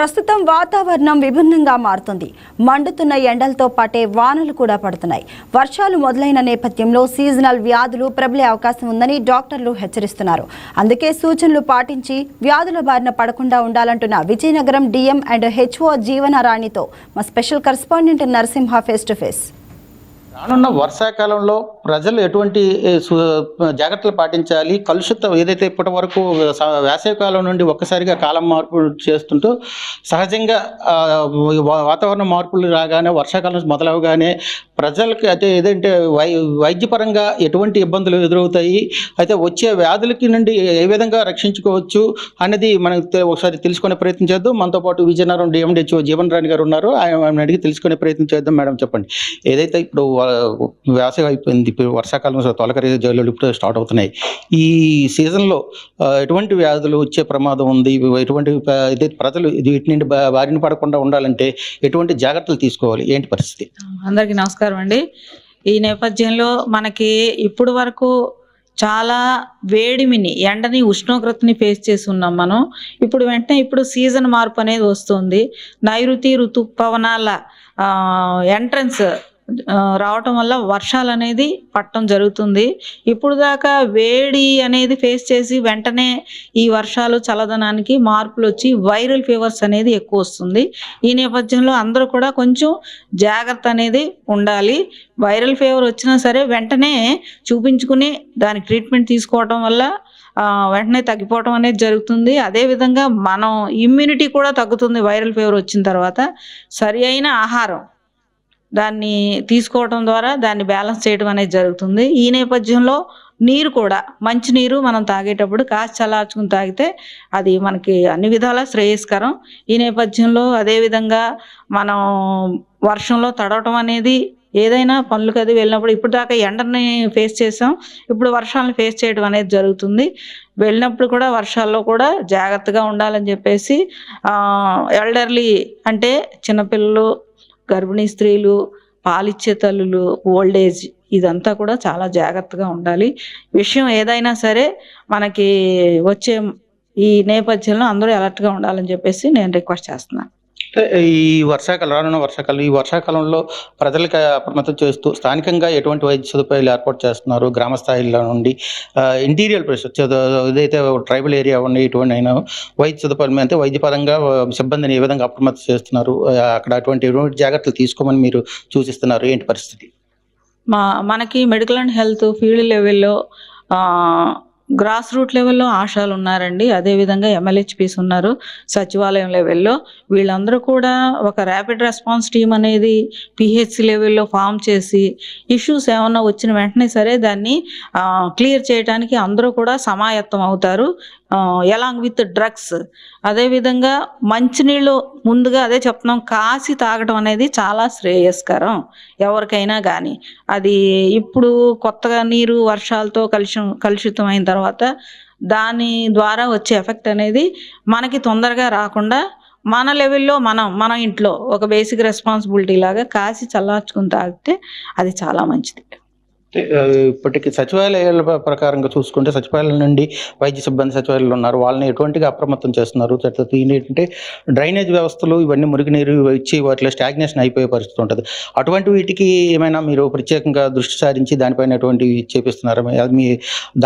ప్రస్తుతం వాతావరణం విభిన్నంగా మారుతుంది. మండుతున్న ఎండలతో పాటే వానలు కూడా పడుతున్నాయి. వర్షాలు మొదలైన నేపథ్యంలో సీజనల్ వ్యాధులు ప్రబలే అవకాశం ఉందని డాక్టర్లు హెచ్చరిస్తున్నారు. అందుకే సూచనలు పాటించి వ్యాధుల బారిన పడకుండా ఉండాలంటున్న విజయనగరం డిఎం అండ్ హెచ్ఓ జీవనారాణితో మా special correspondent Narasimha face to face. రానున్న వర్షాకాలంలో ప్రజలు ఎటువంటి జాగ్రత్తలు పాటించాలి? కలుషితం ఏదైతే ఇప్పటి వరకు వేసవికాలం నుండి ఒక్కసారిగా కాలం మార్పు చేస్తుంటూ సహజంగా వాతావరణ మార్పులు రాగానే వర్షాకాలం మొదలవగానే ప్రజలకి అయితే ఏదంటే వైద్యపరంగా ఎటువంటి ఇబ్బందులు ఎదురవుతాయి, అయితే వచ్చే వ్యాధులకి నుండి ఏ విధంగా రక్షించుకోవచ్చు అనేది మనకు ఒకసారి తెలుసుకునే ప్రయత్నం చేద్దాం. మనతో పాటు విజయనగరం డిఎండిహెచ్ఓ జీవనరాణి గారు ఉన్నారు. ఆయన అడిగి తెలుసుకునే ప్రయత్నం చేద్దాం. మేడం చెప్పండి, ఏదైతే ఇప్పుడు వేసవి అయిపోయింది, ఇప్పుడు వర్షాకాలం తొలకరి జల్లులు ఇప్పుడు స్టార్ట్ అవుతున్నాయి. ఈ సీజన్లో ఎటువంటి వ్యాధులు వచ్చే ప్రమాదం ఉంది? ఎటువంటి ప్రజలు వీటి నుండి బారిన పడకుండా ఉండాలంటే ఎటువంటి జాగ్రత్తలు తీసుకోవాలి? ఏంటి పరిస్థితి? అందరికీ నమస్కారం అండి. ఈ నేపథ్యంలో మనకి ఇప్పుడు వరకు చాలా వేడిమిని, ఎండని, ఉష్ణోగ్రతని ఫేస్ చేసి ఉన్నాం మనం. ఇప్పుడు వెంటనే ఇప్పుడు సీజన్ మార్పు అనేది వస్తుంది. నైరుతి ఋతుపవనాల ఎంట్రన్స్ రావటం వల్ల వర్షాలు అనేది పట్టడం జరుగుతుంది. ఇప్పుడు దాకా వేడి అనేది ఫేస్ చేసి వెంటనే ఈ వర్షాలు చల్లదనానికి మార్పులు వచ్చి వైరల్ ఫీవర్స్ అనేది ఎక్కువ వస్తుంది. ఈ నేపథ్యంలో అందరూ కూడా కొంచెం జాగ్రత్త అనేది ఉండాలి. వైరల్ ఫీవర్ వచ్చినా సరే వెంటనే చూపించుకుని దానికి ట్రీట్మెంట్ తీసుకోవడం వల్ల వెంటనే తగ్గిపోవడం అనేది జరుగుతుంది. అదేవిధంగా మనం ఇమ్యూనిటీ కూడా తగ్గుతుంది వైరల్ ఫీవర్ వచ్చిన తర్వాత. సరి అయిన ఆహారం దాన్ని తీసుకోవడం ద్వారా దాన్ని బ్యాలెన్స్ చేయడం అనేది జరుగుతుంది. ఈ నేపథ్యంలో నీరు కూడా, మంచి నీరు మనం తాగేటప్పుడు కాచి చల్లార్చుకుని తాగితే అది మనకి అన్ని విధాలా శ్రేయస్కరం. ఈ నేపథ్యంలో అదేవిధంగా మనం వర్షంలో తడవటం అనేది, ఏదైనా పనులకు అది వెళ్ళినప్పుడు, ఇప్పుడు దాకా ఎండని ఫేస్ చేసాం, ఇప్పుడు వర్షాలను ఫేస్ చేయడం అనేది జరుగుతుంది. వెళ్ళినప్పుడు కూడా వర్షాల్లో కూడా జాగ్రత్తగా ఉండాలని చెప్పేసి ఎల్డర్లీ అంటే చిన్నపిల్లలు, గర్భిణీ స్త్రీలు, పాలిచ్చే తల్లులు, ఓల్డేజ్, ఇదంతా కూడా చాలా జాగ్రత్తగా ఉండాలి. విషయం ఏదైనా సరే మనకి వచ్చే ఈ నేపథ్యంలో అందరూ అలర్ట్గా ఉండాలని చెప్పేసి నేను రిక్వెస్ట్ చేస్తున్నాను. ఈ రానున్న వర్షాకాలం, ఈ వర్షాకాలంలో ప్రజలకు అప్రమత్తం చేస్తూ స్థానికంగా ఎటువంటి వైద్య సదుపాయాలు ఏర్పాటు చేస్తున్నారు? గ్రామ స్థాయిలో నుండి ఇంటీరియర్ ప్లేసెస్ ఏదైతే ట్రైబల్ ఏరియా ఉన్నాయి, ఇటువంటి అయినా వైద్య సదుపాయాలు అంటే వైద్యపరంగా సిబ్బందిని ఏ విధంగా అప్రమత్తం చేస్తున్నారు? అక్కడ ఎటువంటి జాగ్రత్తలు తీసుకోమని మీరు సూచిస్తున్నారు? ఏంటి పరిస్థితి? మనకి మెడికల్ అండ్ హెల్త్ ఫీల్డ్ లెవెల్లో గ్రాస్ రూట్ లెవెల్లో ఆశాలు ఉన్నారండి. అదేవిధంగా MLHPs ఉన్నారు సచివాలయం లెవెల్లో. వీళ్ళందరూ కూడా ఒక ర్యాపిడ్ రెస్పాన్స్ టీమ్ అనేది PHC లెవెల్లో ఫామ్ చేసి ఇష్యూస్ ఏమన్నా వచ్చిన వెంటనే సరే దాన్ని క్లియర్ చేయడానికి అందరూ కూడా సమాయత్తం అవుతారు, ఎలాంగ్ విత్ డ్రగ్స్. అదేవిధంగా మంచినీళ్ళు ముందుగా అదే చెప్తున్నాం, కాసి తాగడం అనేది చాలా శ్రేయస్కరం ఎవరికైనా కానీ. అది ఇప్పుడు కొత్తగా నీరు వర్షాలతో కలుషితం అయిన తర్వాత దాని ద్వారా వచ్చే ఎఫెక్ట్ అనేది మనకి తొందరగా రాకుండా మన లెవెల్లో మన ఇంట్లో ఒక బేసిక్ రెస్పాన్సిబిలిటీ లాగా కాసి చల్లార్చుకుని తాగితే అది చాలా మంచిది. ఇప్పటికీ సచివాలయాల ప్రకారంగా చూసుకుంటే సచివాలయం నుండి వైద్య సిబ్బంది సచివాలయాలు ఉన్నారు, వాళ్ళని ఎటువంటిగా అప్రమత్తం చేస్తున్నారు? ఏంటంటే డ్రైనేజ్ వ్యవస్థలు ఇవన్నీ మురికి నీరు ఇచ్చి వాటిలో స్టాగ్నేషన్ అయిపోయే పరిస్థితి ఉంటుంది. అటువంటి వీటికి ఏమైనా మీరు ప్రత్యేకంగా దృష్టి సారించి దానిపైన ఎటువంటివి చేపిస్తున్నారా? మీ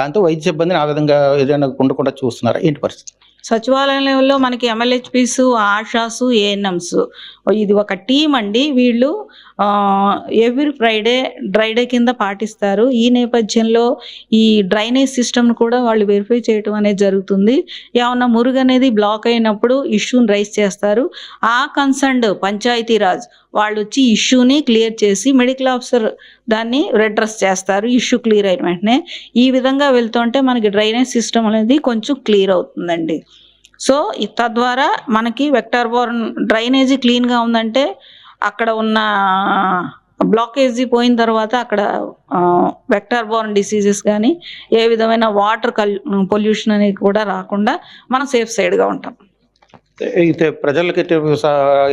దాంతో వైద్య సిబ్బందిని ఆ విధంగా ఏదైనా ఉండకుండా చూస్తున్నారా? ఏంటి పరిస్థితి? సచివాలయం లెవెల్లో మనకి MLHPs, ఆశాస్, ANMs ఇది ఒక టీం అండి. వీళ్ళు ఎవ్రీ ఫ్రైడే డ్రై డే కింద పాటిస్తారు. ఈ నేపథ్యంలో ఈ డ్రైనేజ్ సిస్టమ్ను కూడా వాళ్ళు వెరిఫై చేయడం అనేది జరుగుతుంది. ఏమన్నా మురుగు అనేది బ్లాక్ అయినప్పుడు ఇష్యూని రైజ్ చేస్తారు. ఆ కన్సర్న్డ్ పంచాయతీరాజ్ వాళ్ళు వచ్చి ఇష్యూని క్లియర్ చేసి మెడికల్ ఆఫీసర్ దాన్ని రెడ్రెస్ చేస్తారు ఇష్యూ క్లియర్ అయిన వెంటనే. ఈ విధంగా వెళ్తుంటే మనకి డ్రైనేజ్ సిస్టమ్ అనేది కొంచెం క్లియర్ అవుతుందండి. సో తద్వారా మనకి వెక్టర్ బోర్న్ డ్రైనేజీ క్లీన్గా ఉందంటే అక్కడ ఉన్న బ్లాకేజీ పోయిన తర్వాత అక్కడ వెక్టర్ బోర్న్ డిసీజెస్ కానీ ఏ విధమైన వాటర్ పొల్యూషన్ అనేది కూడా రాకుండా మనం సేఫ్ సైడ్గా ఉంటాం. అయితే ప్రజలకి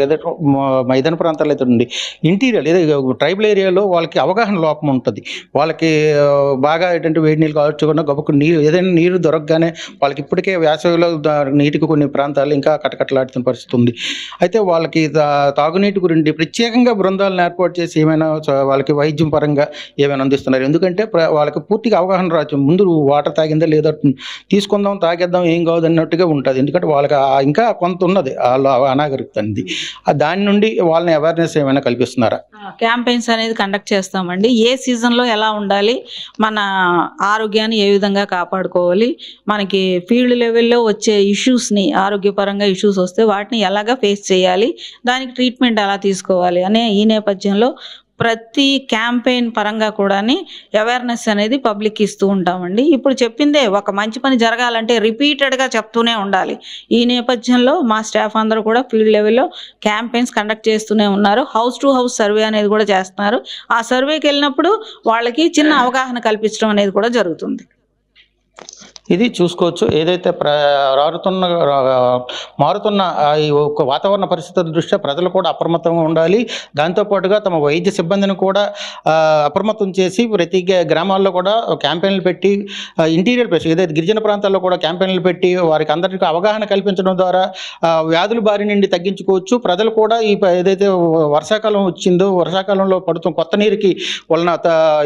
ఏదైతే మైదాన ప్రాంతాలు అయితే ఉంది, ఇంటీరియర్ ఏదో ట్రైబల్ ఏరియాలో వాళ్ళకి అవగాహన లోపం ఉంటుంది. వాళ్ళకి బాగా ఏంటంటే వేడి నీళ్ళు కాల్చుకున్న గబుకు నీరు ఏదైనా నీరు దొరకగానే వాళ్ళకి ఇప్పటికే వేసవిలో నీటికి కొన్ని ప్రాంతాలు ఇంకా కటకటలాడుతున్న పరిస్థితి ఉంది. అయితే వాళ్ళకి తాగునీటి గురించి ప్రత్యేకంగా బృందాలను ఏర్పాటు చేసి ఏమైనా వాళ్ళకి వైద్యం పరంగా ఏమైనా అందిస్తున్నారు. ఎందుకంటే వాళ్ళకి పూర్తిగా అవగాహన రాదు. ముందు వాటర్ తాగిందా లేదా తీసుకుందాం తాగేద్దాం ఏం కాదు అన్నట్టుగా ఉంటుంది. ఎందుకంటే వాళ్ళకి ఇంకా కొంత ఉన్నది వాళ్ళ అనాగరికత అనేది. దాని నుండి వాళ్ళని అవేర్నెస్ ఏమైనా కల్పిస్తున్నారా? క్యాంపెయిన్స్ అనేది కండక్ట్ చేస్తామండి. ఏ సీజన్లో ఎలా ఉండాలి, మన ఆరోగ్యాన్ని ఏ విధంగా కాపాడుకోవాలి, మనకి ఫీల్డ్ లెవెల్లో వచ్చే ఇష్యూస్ని, ఆరోగ్యపరంగా ఇష్యూస్ వస్తే వాటిని ఎలాగా ఫేస్ చేయాలి, దానికి ట్రీట్మెంట్ ఎలా తీసుకోవాలి అనే ఈ నేపథ్యంలో ప్రతి క్యాంపెయిన్ పరంగా కూడా అవేర్నెస్ అనేది పబ్లిక్ ఇస్తూ ఉంటామండి. ఇప్పుడు చెప్పిందే ఒక మంచి పని జరగాలంటే రిపీటెడ్గా చెప్తూనే ఉండాలి. ఈ నేపథ్యంలో మా స్టాఫ్ అందరూ కూడా ఫీల్డ్ లెవెల్లో క్యాంపెయిన్స్ కండక్ట్ చేస్తూనే ఉన్నారు. హౌస్ టు హౌస్ సర్వే అనేది కూడా చేస్తున్నారు. ఆ సర్వేకి వెళ్ళినప్పుడు వాళ్ళకి చిన్న అవగాహన కల్పించడం అనేది కూడా జరుగుతుంది. ఇది చూసుకోవచ్చు. ఏదైతే మారుతున్న ఈ ఒక వాతావరణ పరిస్థితుల దృష్ట్యా ప్రజలు కూడా అప్రమత్తంగా ఉండాలి. దాంతోపాటుగా తమ వైద్య సిబ్బందిని కూడా అప్రమత్తం చేసి ప్రతి గ్రామాల్లో కూడా క్యాంపెయిన్లు పెట్టి ఇంటీరియర్ ప్లేస్ ఏదైతే గిరిజన ప్రాంతాల్లో కూడా క్యాంపెయిన్లు పెట్టి వారికి అందరికీ అవగాహన కల్పించడం ద్వారా వ్యాధుల బారి నుండి తగ్గించుకోవచ్చు. ప్రజలు కూడా ఈ ఏదైతే వర్షాకాలం వచ్చిందో వర్షాకాలంలో పడుతున్న కొత్త నీరుకి వలన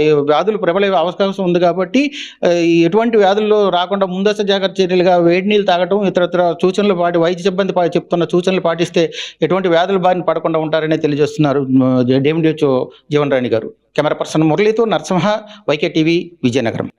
ఈ వ్యాధులు ప్రబలే అవకాశం ఉంది. కాబట్టి ఎటువంటి వ్యాధుల్లో రాకుండా ముందస్తు జాగ్రత్త చర్యలుగా వేడి నీళ్ళు తాగటం, ఇతరత్ర సూచనలు వైద్య సిబ్బంది చెప్తున్న సూచనలు పాటిస్తే ఎటువంటి వ్యాధుల బారిన పడకుండా ఉంటారని తెలియజేస్తున్నారు DMDHO Jeevan Rani garu. Camera person మురళీతో నరసింహ, YK TV, విజయనగరం.